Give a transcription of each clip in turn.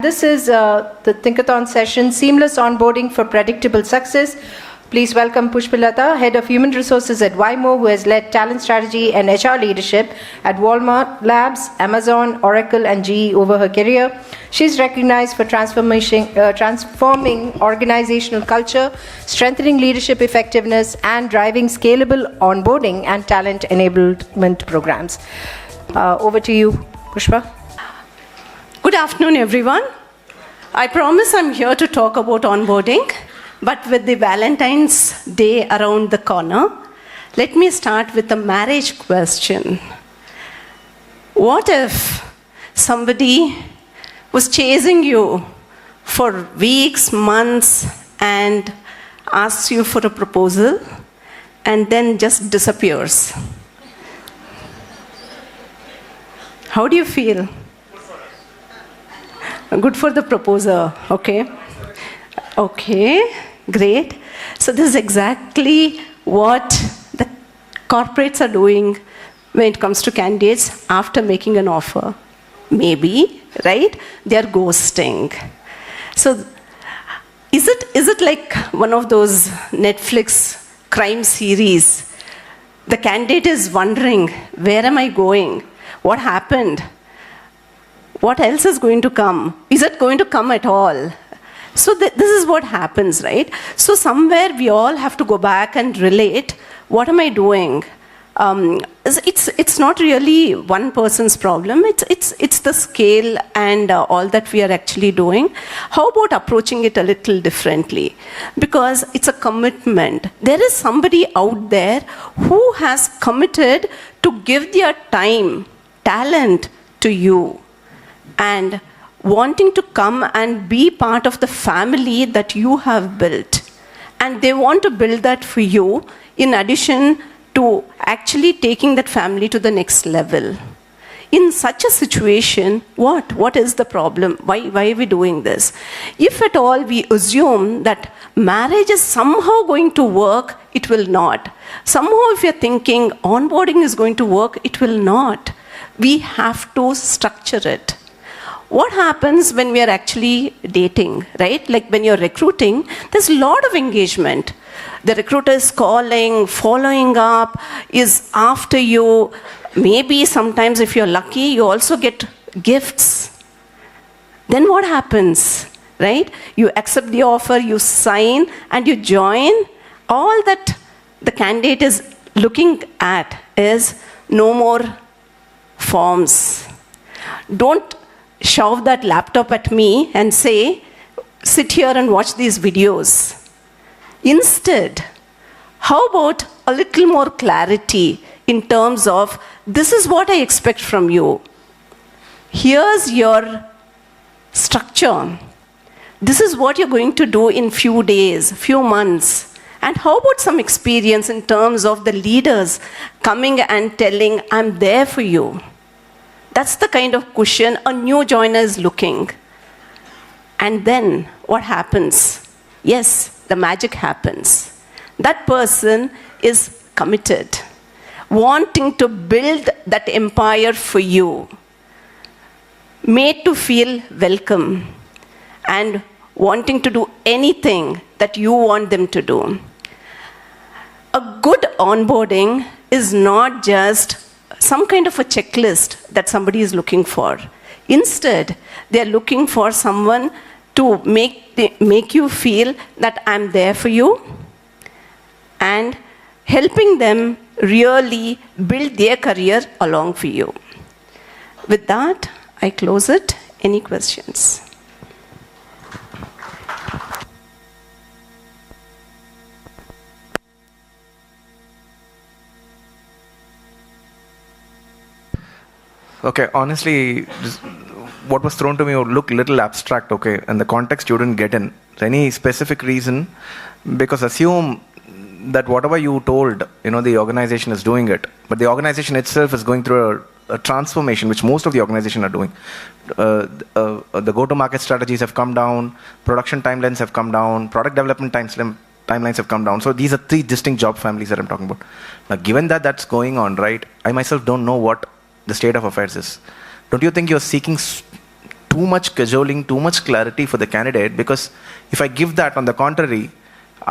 This is the Thinkathon session, Seamless Onboarding for Predictable Success. Please welcome Pushpa Latha, Head of Human Resources at Waymo, who has led talent strategy and HR leadership at Walmart Labs, Amazon, Oracle, and GE over her career. She's recognized for transforming organizational culture, strengthening leadership effectiveness, and driving scalable onboarding and talent enablement programs. Over to you, Pushpa. Good afternoon, everyone. I promise I'm here to talk about onboarding, but with the Valentine's Day around the corner, let me start with a marriage question. What if somebody was chasing you for weeks, months, and asks you for a proposal, and then just disappears? How do you feel? Good for the proposer, okay. Okay, great. So this is exactly what the corporates are doing when it comes to candidates after making an offer. Maybe, right? They are ghosting. So is it like one of those Netflix crime series? The candidate is wondering, where am I going? What happened? What else is going to come? Is it going to come at all? So this is what happens, right? So somewhere we all have to go back and relate, what am I doing? It's not really one person's problem. It's the scale and all that we are actually doing. How about approaching it a little differently? Because it's a commitment. There is somebody out there who has committed to give their time, talent to you, and wanting to come and be part of the family that you have built. And they want to build that for you in addition to actually taking that family to the next level. In such a situation, what is the problem? Why are we doing this? If at all we assume that marriage is somehow going to work, it will not. Somehow if you're thinking onboarding is going to work, it will not. We have to structure it. What happens when we are actually dating, right? Like when you're recruiting, there's a lot of engagement. The recruiter is calling, following up, is after you. Maybe sometimes if you're lucky, you also get gifts. Then what happens, right? You accept the offer, you sign, and you join. All that the candidate is looking at is no more forms. Don't shove that laptop at me and say, sit here and watch these videos. Instead, how about a little more clarity in terms of, this is what I expect from you. Here's your structure. This is what you're going to do in few days, few months. And how about some experience in terms of the leaders coming and telling, I'm there for you. That's the kind of cushion a new joiner is looking. And then what happens? Yes, the magic happens. That person is committed, wanting to build that empire for you, made to feel welcome, and wanting to do anything that you want them to do. A good onboarding is not just some kind of a checklist that somebody is looking for. Instead, they're looking for someone to make you feel that I'm there for you and helping them really build their career along for you. With that, I close it. Any questions? Okay, honestly, what was thrown to me would look a little abstract, okay, and the context you didn't get in. Any specific reason? Because assume that whatever you told, the organization is doing it, but the organization itself is going through a transformation, which most of the organization are doing. The go-to-market strategies have come down, production timelines have come down, product development timelines have come down. So these are three distinct job families that I'm talking about. Now, given that that's going on, right, I myself don't know what the state of affairs is. Don't you think you're seeking too too much cajoling, too much clarity for the candidate, because if I give that, on the contrary,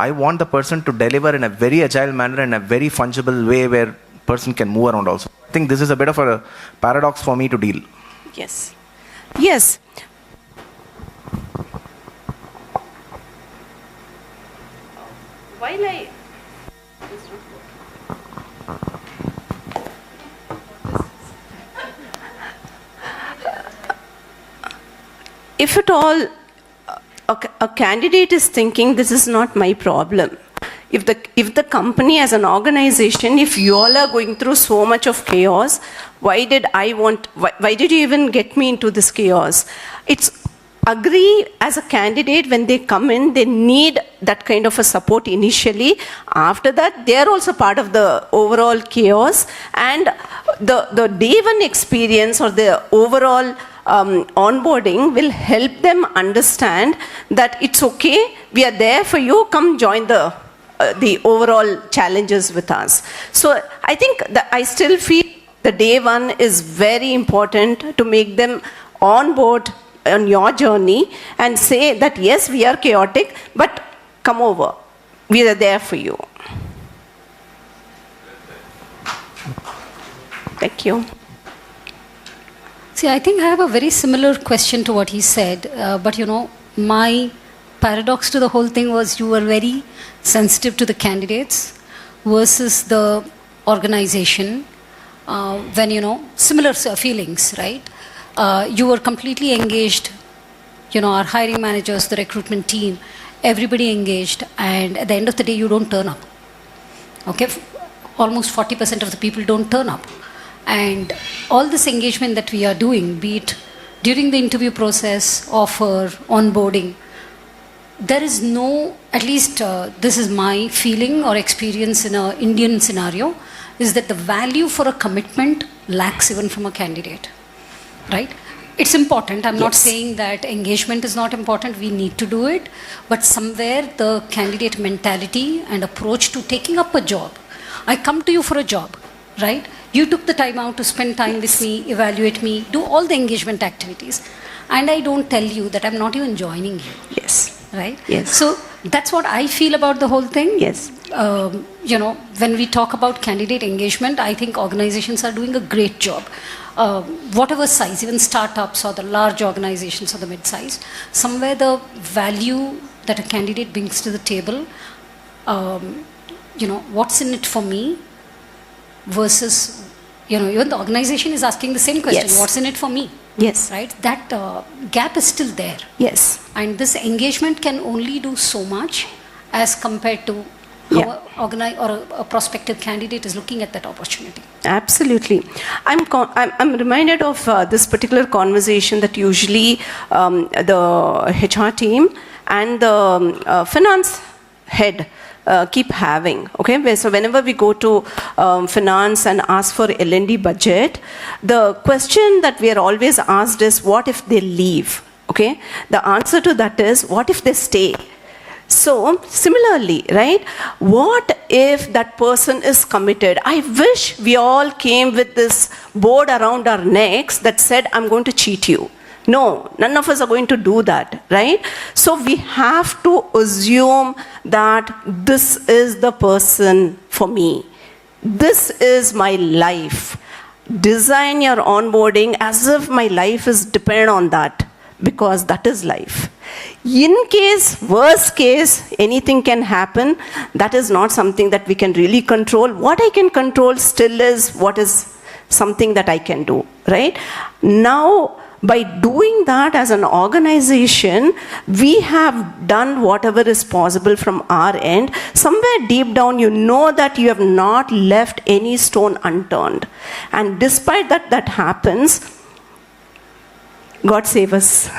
I want the person to deliver in a very agile manner, in a very fungible way where person can move around also. I think this is a bit of a paradox for me to deal. Yes. Yes. While I... If at all a candidate is thinking, this is not my problem. If the company as an organization, if you all are going through so much of chaos, why did you even get me into this chaos? It's agree as a candidate when they come in, they need that kind of a support initially. After that, they are also part of the overall chaos, and the day one experience or the overall onboarding will help them understand that it's okay, we are there for you, come join the overall challenges with us. So I think that I still feel the day one is very important to make them on board on your journey and say that yes, we are chaotic, but come over, we are there for you. Thank you. See, I think I have a very similar question to what he said, but my paradox to the whole thing was you were very sensitive to the candidates versus the organization when, similar feelings, right? You were completely engaged, our hiring managers, the recruitment team, everybody engaged, and at the end of the day, you don't turn up. Okay? Almost 40% of the people don't turn up. And all this engagement that we are doing, be it during the interview process, offer, onboarding, there is no, at least this is my feeling or experience in an Indian scenario, is that the value for a commitment lacks even from a candidate, right? It's important. I'm not saying that engagement is not important. We need to do it. But somewhere the candidate mentality and approach to taking up a job. I come to you for a job, right? You took the time out to spend time with me, evaluate me, do all the engagement activities. And I don't tell you that I'm not even joining you. Yes. Right? Yes. So that's what I feel about the whole thing. Yes. When we talk about candidate engagement, I think organizations are doing a great job. Whatever size, even startups or the large organizations or the mid-size, somewhere the value that a candidate brings to the table, what's in it for me versus, even the organization is asking the same question, what's in it for me? Yes. Right? That gap is still there. Yes. And this engagement can only do so much as compared to how a prospective candidate is looking at that opportunity. Absolutely. I'm reminded of this particular conversation that usually the HR team and the finance head keep having. Okay, so whenever we go to finance and ask for L&D budget, the question that we are always asked is, what if they leave? Okay, the answer to that is, what if they stay? So similarly, right, what if that person is committed? I wish we all came with this board around our necks that said, I'm going to cheat you. No, none of us are going to do that, right? So we have to assume that this is the person for me. This is my life. Design your onboarding as if my life is dependent on that, because that is life. In case, worst case, anything can happen. That is not something that we can really control. What I can control still is what is something that I can do, right? Now, by doing that as an organization, we have done whatever is possible from our end. Somewhere deep down, you know that you have not left any stone unturned. And despite that happens, God save us.